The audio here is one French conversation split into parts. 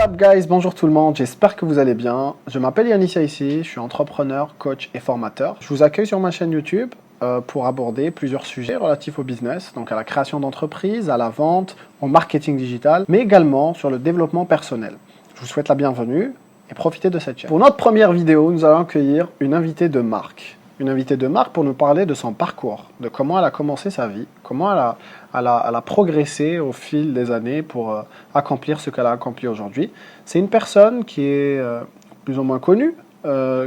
up guys, bonjour tout le monde, j'espère que vous allez bien. Je m'appelle Yanis ici, je suis entrepreneur, coach et formateur. Je vous accueille sur ma chaîne YouTube pour aborder plusieurs sujets relatifs au business, donc à la création d'entreprises, à la vente, au marketing digital, mais également sur le développement personnel. Je vous souhaite la bienvenue et profitez de cette chaîne. Pour notre première vidéo, nous allons accueillir une invitée de marque. Une invitée de marque pour nous parler de son parcours, de comment elle a commencé sa vie, comment elle a progressé au fil des années pour accomplir ce qu'elle a accompli aujourd'hui. C'est une personne qui est plus ou moins connue,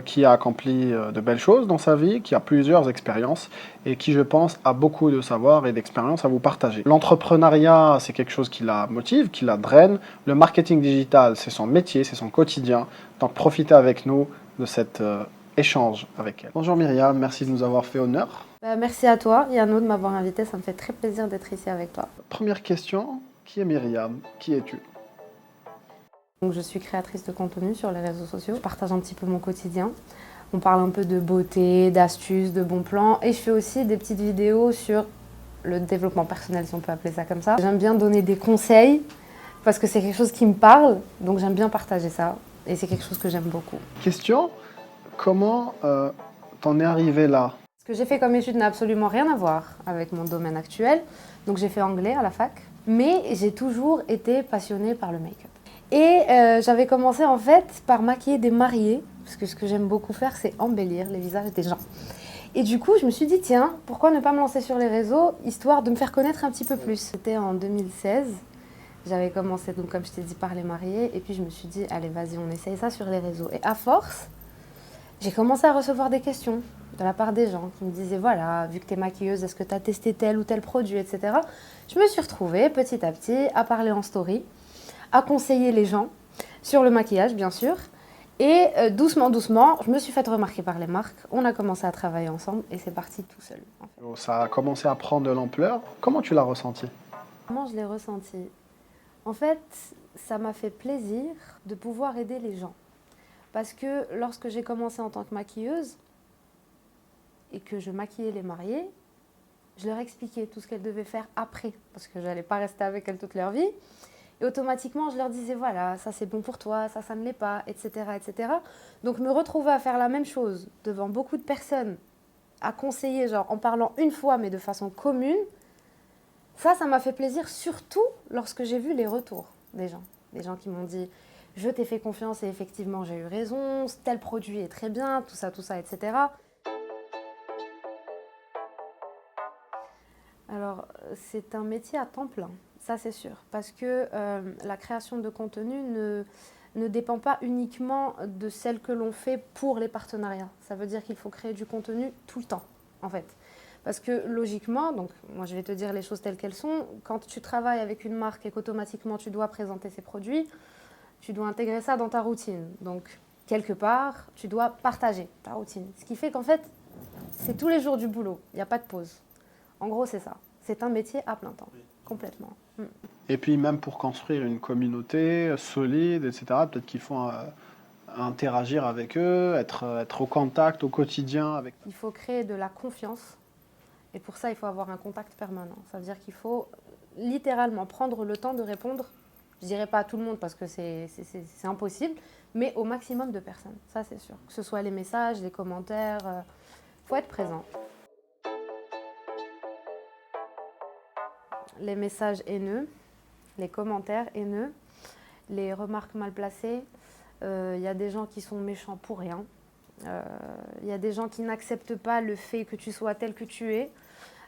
qui a accompli de belles choses dans sa vie, qui a plusieurs expériences et qui, je pense, a beaucoup de savoir et d'expérience à vous partager. L'entrepreneuriat, c'est quelque chose qui la motive, qui la draine. Le marketing digital, c'est son métier, c'est son quotidien. Donc profitez avec nous de cette échange avec elle. Bonjour Myriam, merci de nous avoir fait honneur. Merci à toi, Yano, de m'avoir invité. Ça me fait très plaisir d'être ici avec toi. Première question, qui est Myriam? Qui es-tu? Donc, je suis créatrice de contenu sur les réseaux sociaux. Je partage un petit peu mon quotidien. On parle un peu de beauté, d'astuces, de bons plans. Et je fais aussi des petites vidéos sur le développement personnel, si on peut appeler ça comme ça. J'aime bien donner des conseils parce que c'est quelque chose qui me parle. Donc j'aime bien partager ça. Et c'est quelque chose que j'aime beaucoup. Question, comment t'en es arrivé là? Ce que j'ai fait comme étude n'a absolument rien à voir avec mon domaine actuel. Donc j'ai fait anglais à la fac. Mais j'ai toujours été passionnée par le make-up. Et j'avais commencé en fait par maquiller des mariés, parce que ce que j'aime beaucoup faire, c'est embellir les visages des gens. Et du coup, je me suis dit, tiens, pourquoi ne pas me lancer sur les réseaux, histoire de me faire connaître un petit peu plus. C'était en 2016, j'avais commencé, donc comme je t'ai dit, par les mariés, et puis je me suis dit, allez, vas-y, on essaye ça sur les réseaux. Et à force, j'ai commencé à recevoir des questions de la part des gens qui me disaient, voilà, vu que tu es maquilleuse, est-ce que tu as testé tel ou tel produit, etc. Je me suis retrouvée petit à petit à parler en story, à conseiller les gens sur le maquillage, bien sûr. Et doucement, doucement, je me suis fait remarquer par les marques. On a commencé à travailler ensemble et c'est parti tout seul. En fait. Ça a commencé à prendre de l'ampleur. Comment tu l'as ressenti? Comment je l'ai ressenti? En fait, ça m'a fait plaisir de pouvoir aider les gens. Parce que lorsque j'ai commencé en tant que maquilleuse et que je maquillais les mariés, je leur expliquais tout ce qu'elles devaient faire après. Parce que je n'allais pas rester avec elles toute leur vie. Et automatiquement, je leur disais, voilà, ça c'est bon pour toi, ça ne l'est pas, etc., etc. Donc, me retrouver à faire la même chose devant beaucoup de personnes, à conseiller, genre en parlant une fois, mais de façon commune, ça m'a fait plaisir, surtout lorsque j'ai vu les retours des gens. Des gens qui m'ont dit, je t'ai fait confiance et effectivement, j'ai eu raison, tel produit est très bien, tout ça, etc. Alors, c'est un métier à temps plein. Ça, c'est sûr, parce que la création de contenu ne dépend pas uniquement de celle que l'on fait pour les partenariats. Ça veut dire qu'il faut créer du contenu tout le temps, en fait. Parce que logiquement, donc moi je vais te dire les choses telles qu'elles sont, quand tu travailles avec une marque et qu'automatiquement tu dois présenter ses produits, tu dois intégrer ça dans ta routine. Donc, quelque part, tu dois partager ta routine. Ce qui fait qu'en fait, c'est tous les jours du boulot, il n'y a pas de pause. En gros, c'est ça. C'est un métier à plein temps. Complètement. Et puis même pour construire une communauté solide, etc., peut-être qu'il faut interagir avec eux, être au contact au quotidien avec eux. Il faut créer de la confiance. Et pour ça, il faut avoir un contact permanent. Ça veut dire qu'il faut littéralement prendre le temps de répondre, je ne dirais pas à tout le monde parce que c'est impossible, mais au maximum de personnes. Ça, c'est sûr. Que ce soit les messages, les commentaires, il faut être présent. Les messages haineux, les commentaires haineux, les remarques mal placées. Il y a des gens qui sont méchants pour rien. Il y a des gens qui n'acceptent pas le fait que tu sois tel que tu es.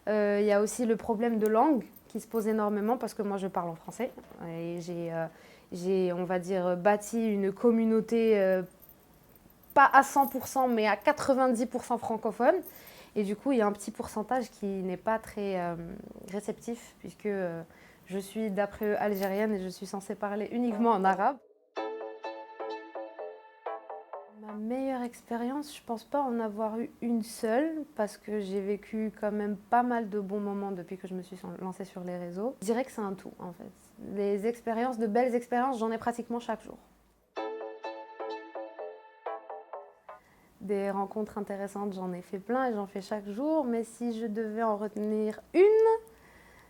Il y a aussi le problème de langue qui se pose énormément parce que moi je parle en français et j'ai on va dire, bâti une communauté pas à 100% mais à 90% francophone. Et du coup, il y a un petit pourcentage qui n'est pas très réceptif, puisque je suis, d'après eux, algérienne et je suis censée parler uniquement en arabe. Ma meilleure expérience, je ne pense pas en avoir eu une seule, parce que j'ai vécu quand même pas mal de bons moments depuis que je me suis lancée sur les réseaux. Je dirais que c'est un tout, en fait. Les expériences, de belles expériences, j'en ai pratiquement chaque jour. Des rencontres intéressantes, j'en ai fait plein et j'en fais chaque jour. Mais si je devais en retenir une,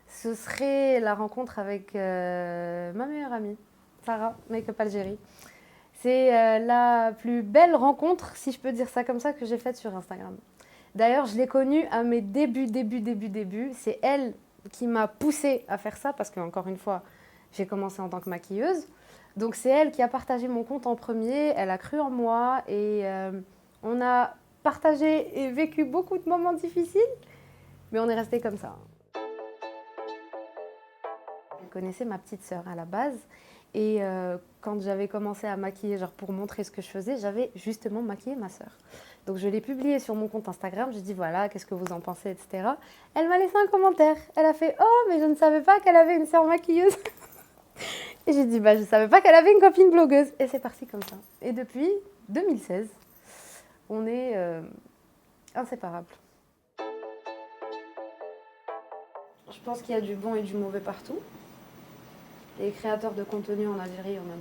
ce serait la rencontre avec ma meilleure amie. Sarah, Make-up Algérie. C'est la plus belle rencontre, si je peux dire ça comme ça, que j'ai faite sur Instagram. D'ailleurs, je l'ai connue à mes débuts. C'est elle qui m'a poussée à faire ça parce qu'encore une fois, j'ai commencé en tant que maquilleuse. Donc c'est elle qui a partagé mon compte en premier, elle a cru en moi et on a partagé et vécu beaucoup de moments difficiles, mais on est resté comme ça. Je connaissais ma petite sœur à la base et quand j'avais commencé à maquiller, genre pour montrer ce que je faisais, j'avais justement maquillé ma sœur. Donc je l'ai publié sur mon compte Instagram, j'ai dit voilà, qu'est-ce que vous en pensez, etc. Elle m'a laissé un commentaire, elle a fait « Oh, mais je ne savais pas qu'elle avait une sœur maquilleuse !» Et j'ai dit bah, « Je ne savais pas qu'elle avait une copine blogueuse !» Et c'est parti comme ça. Et depuis 2016, on est inséparables. Je pense qu'il y a du bon et du mauvais partout. Les créateurs de contenu en Algérie, il y en a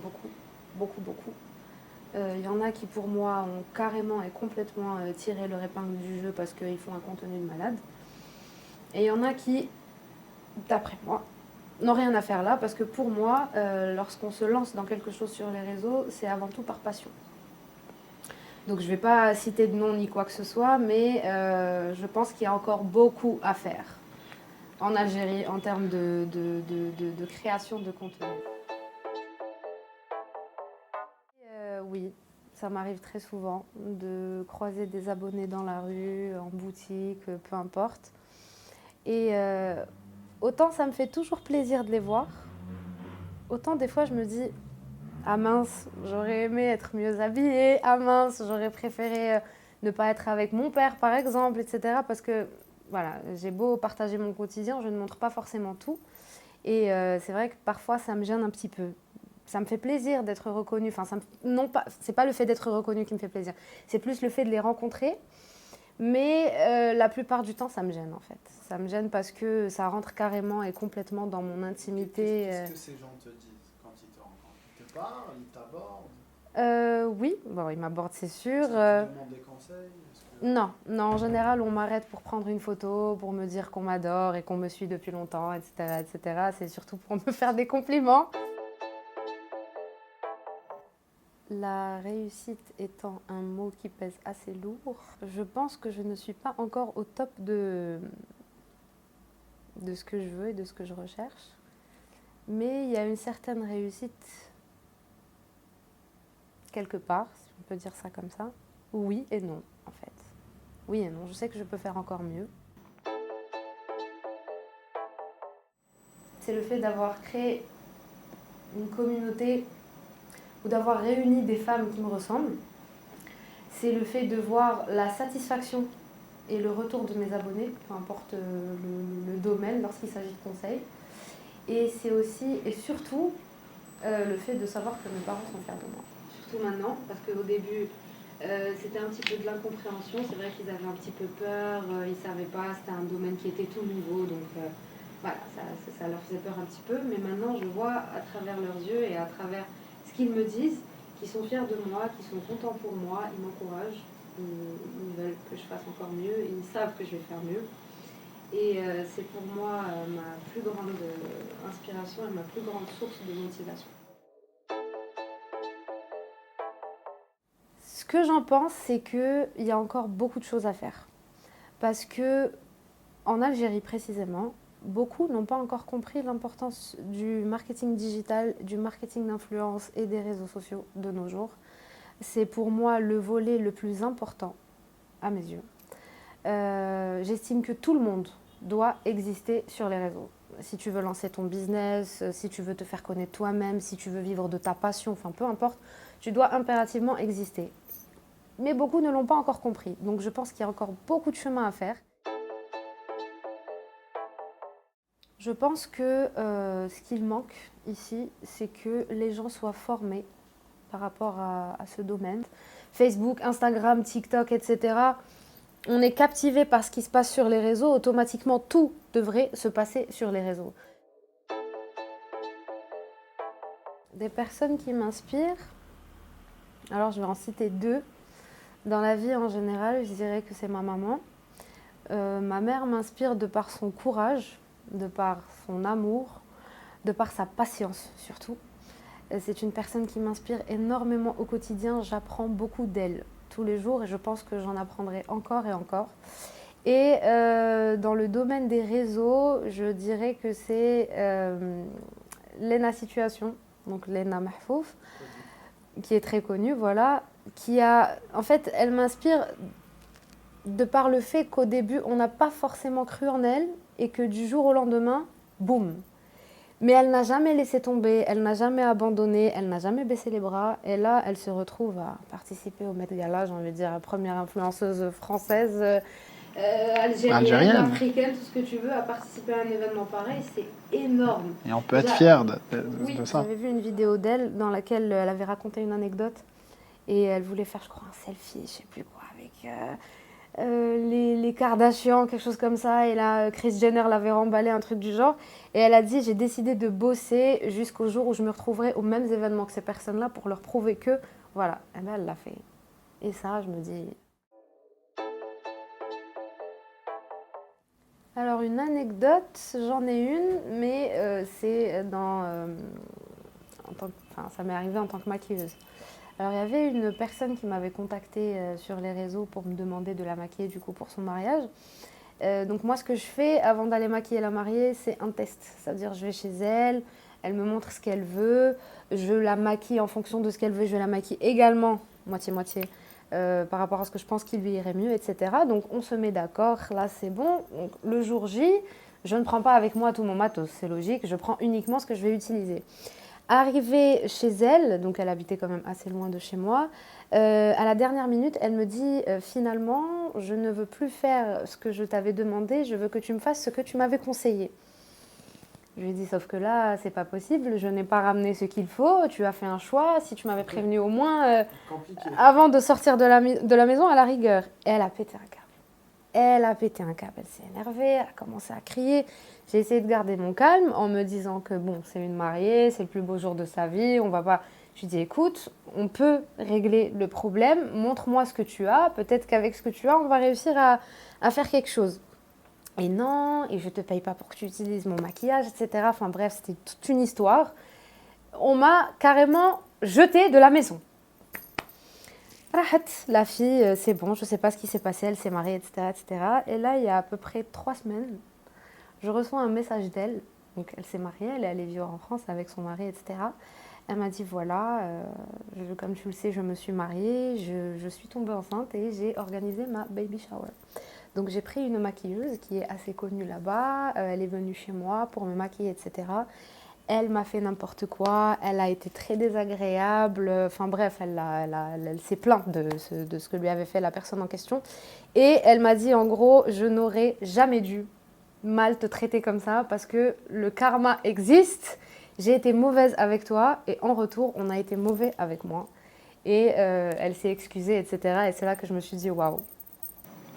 beaucoup. Il y en a qui, pour moi, ont carrément et complètement tiré leur épingle du jeu parce qu'ils font un contenu de malade. Et il y en a qui, d'après moi, n'ont rien à faire là parce que pour moi, lorsqu'on se lance dans quelque chose sur les réseaux, c'est avant tout par passion. Donc je ne vais pas citer de nom ni quoi que ce soit, mais je pense qu'il y a encore beaucoup à faire en Algérie en termes de création de contenu. Oui, ça m'arrive très souvent de croiser des abonnés dans la rue, en boutique, peu importe. Et autant ça me fait toujours plaisir de les voir, autant des fois je me dis « Ah mince, j'aurais aimé être mieux habillée, ah mince, j'aurais préféré ne pas être avec mon père par exemple, etc. » Parce que voilà, j'ai beau partager mon quotidien, je ne montre pas forcément tout. Et c'est vrai que parfois ça me gêne un petit peu. Ça me fait plaisir d'être reconnue. Enfin, non pas, c'est pas le fait d'être reconnue qui me fait plaisir. C'est plus le fait de les rencontrer. Mais la plupart du temps, ça me gêne en fait. Ça me gêne parce que ça rentre carrément et complètement dans mon intimité. Qu'est-ce que ces gens te disent quand ils te rencontrent? Ils te parlent, ils t'abordent? Oui, bon, ils m'abordent, c'est sûr. Est-ce qu'ils te demandent des conseils? Non, en général, on m'arrête pour prendre une photo, pour me dire qu'on m'adore et qu'on me suit depuis longtemps, etc., etc. C'est surtout pour me faire des compliments. La réussite étant un mot qui pèse assez lourd, je pense que je ne suis pas encore au top de ce que je veux et de ce que je recherche. Mais il y a une certaine réussite quelque part, si on peut dire ça comme ça. Oui et non, en fait. Oui et non, je sais que je peux faire encore mieux. C'est le fait d'avoir créé une communauté ou d'avoir réuni des femmes qui me ressemblent. C'est le fait de voir la satisfaction et le retour de mes abonnés, peu importe le domaine lorsqu'il s'agit de conseils. Et c'est aussi et surtout le fait de savoir que mes parents sont fiers de moi. Surtout maintenant, parce qu'au début, c'était un petit peu de l'incompréhension. C'est vrai qu'ils avaient un petit peu peur, ils ne savaient pas, c'était un domaine qui était tout nouveau. Donc voilà, ça leur faisait peur un petit peu. Mais maintenant, je vois à travers leurs yeux et à travers ce qu'ils me disent, qu'ils sont fiers de moi, qu'ils sont contents pour moi, ils m'encouragent, ils veulent que je fasse encore mieux, ils savent que je vais faire mieux. Et c'est pour moi ma plus grande inspiration et ma plus grande source de motivation. Ce que j'en pense, c'est qu'il y a encore beaucoup de choses à faire. Parce que en Algérie précisément, beaucoup n'ont pas encore compris l'importance du marketing digital, du marketing d'influence et des réseaux sociaux de nos jours. C'est pour moi le volet le plus important, à mes yeux. J'estime que tout le monde doit exister sur les réseaux. Si tu veux lancer ton business, si tu veux te faire connaître toi-même, si tu veux vivre de ta passion, enfin peu importe, tu dois impérativement exister. Mais beaucoup ne l'ont pas encore compris. Donc je pense qu'il y a encore beaucoup de chemin à faire. Je pense que ce qu'il manque ici, c'est que les gens soient formés par rapport à ce domaine. Facebook, Instagram, TikTok, etc. On est captivé par ce qui se passe sur les réseaux. Automatiquement, tout devrait se passer sur les réseaux. Des personnes qui m'inspirent, alors je vais en citer deux. Dans la vie en général, je dirais que c'est ma maman. Ma mère m'inspire de par son courage, de par son amour, de par sa patience surtout. C'est une personne qui m'inspire énormément au quotidien. J'apprends beaucoup d'elle tous les jours et je pense que j'en apprendrai encore et encore. Et dans le domaine des réseaux, je dirais que c'est Lena Situation, donc Lena Mahfouf, qui est très connue, voilà, en fait, elle m'inspire de par le fait qu'au début, on n'a pas forcément cru en elle et que du jour au lendemain, boum. Mais elle n'a jamais laissé tomber, elle n'a jamais abandonné, elle n'a jamais baissé les bras. Et là, elle se retrouve à participer au Met Gala, j'ai envie de dire, première influenceuse française, algérienne, africaine, tout ce que tu veux, à participer à un événement pareil, c'est énorme. Et on peut être fier de ça. J'avais vu une vidéo d'elle dans laquelle elle avait raconté une anecdote et elle voulait faire, je crois, un selfie, je sais plus quoi, avec les Kardashians, quelque chose comme ça. Et là, Kris Jenner l'avait remballé, un truc du genre. Et elle a dit, j'ai décidé de bosser jusqu'au jour où je me retrouverai aux mêmes événements que ces personnes-là pour leur prouver que, voilà. Et ben, elle l'a fait. Et ça, je me dis... Alors, une anecdote, j'en ai une, mais c'est ça m'est arrivé en tant que maquilleuse. Alors, il y avait une personne qui m'avait contactée sur les réseaux pour me demander de la maquiller du coup pour son mariage. Donc moi, ce que je fais avant d'aller maquiller la mariée, c'est un test. C'est-à-dire, je vais chez elle, elle me montre ce qu'elle veut, je la maquille en fonction de ce qu'elle veut, je la maquille également, moitié-moitié, par rapport à ce que je pense qui lui irait mieux, etc. Donc on se met d'accord, là c'est bon. Donc, le jour J, je ne prends pas avec moi tout mon matos, c'est logique, je prends uniquement ce que je vais utiliser. Arrivée chez elle, donc elle habitait quand même assez loin de chez moi, à la dernière minute, elle me dit finalement, je ne veux plus faire ce que je t'avais demandé, je veux que tu me fasses ce que tu m'avais conseillé. Je lui ai dit, sauf que là, c'est pas possible, je n'ai pas ramené ce qu'il faut, tu as fait un choix, si tu m'avais prévenu au moins avant de sortir de la maison à la rigueur. Et elle a pété un câble. Elle s'est énervée, elle a commencé à crier. J'ai essayé de garder mon calme en me disant que bon, c'est une mariée, c'est le plus beau jour de sa vie, on va pas... Je lui ai dit, écoute, on peut régler le problème, montre-moi ce que tu as, peut-être qu'avec ce que tu as, on va réussir à faire quelque chose. Et non, et je te paye pas pour que tu utilises mon maquillage, etc. Enfin bref, c'était toute une histoire. On m'a carrément jetée de la maison. La fille, c'est bon, je sais pas ce qui s'est passé, elle s'est mariée, etc., etc. Et là, il y a à peu près 3 semaines, je reçois un message d'elle. Donc elle s'est mariée, elle est allée vivre en France avec son mari, etc. Elle m'a dit, voilà, comme tu le sais, je me suis mariée, je suis tombée enceinte et j'ai organisé ma baby shower. Donc j'ai pris une maquilleuse qui est assez connue là-bas, elle est venue chez moi pour me maquiller, etc. Elle m'a fait n'importe quoi, elle a été très désagréable, enfin bref, elle s'est plainte de ce que lui avait fait la personne en question. Et elle m'a dit en gros, je n'aurais jamais dû mal te traiter comme ça parce que le karma existe, j'ai été mauvaise avec toi et en retour, on a été mauvais avec moi. Et elle s'est excusée, etc. Et c'est là que je me suis dit, waouh.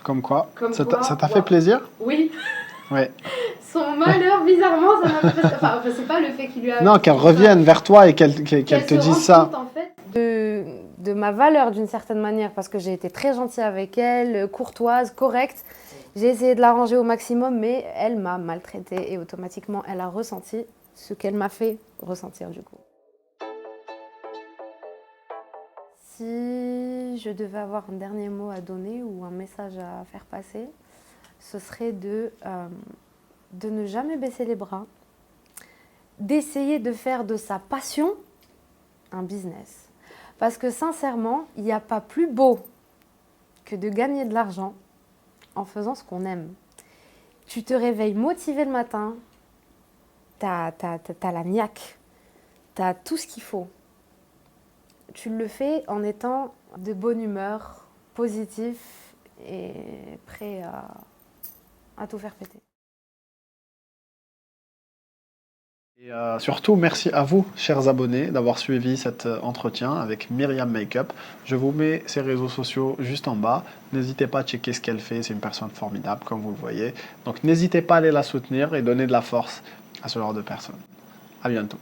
Comme quoi, ça t'a fait plaisir? Oui. Ouais. Son malheur, bizarrement, ça m'a fait... Enfin, c'est pas le fait qu'il lui a... Non, qu'elle revienne vers toi et qu'elle te dise ça. Compte, en fait, de ma valeur d'une certaine manière, parce que j'ai été très gentille avec elle, courtoise, correcte. J'ai essayé de l'arranger au maximum, mais elle m'a maltraitée et automatiquement, elle a ressenti ce qu'elle m'a fait ressentir du coup. Si je devais avoir un dernier mot à donner ou un message à faire passer, ce serait de ne jamais baisser les bras, d'essayer de faire de sa passion un business. Parce que sincèrement, il n'y a pas plus beau que de gagner de l'argent en faisant ce qu'on aime. Tu te réveilles motivé le matin, t'as la niaque, t'as tout ce qu'il faut. Tu le fais en étant de bonne humeur, positif et prêt à tout faire péter. Et surtout, merci à vous, chers abonnés, d'avoir suivi cet entretien avec Myriam Makeup. Je vous mets ses réseaux sociaux juste en bas. N'hésitez pas à checker ce qu'elle fait. C'est une personne formidable, comme vous le voyez. Donc, n'hésitez pas à aller la soutenir et donner de la force à ce genre de personnes. À bientôt.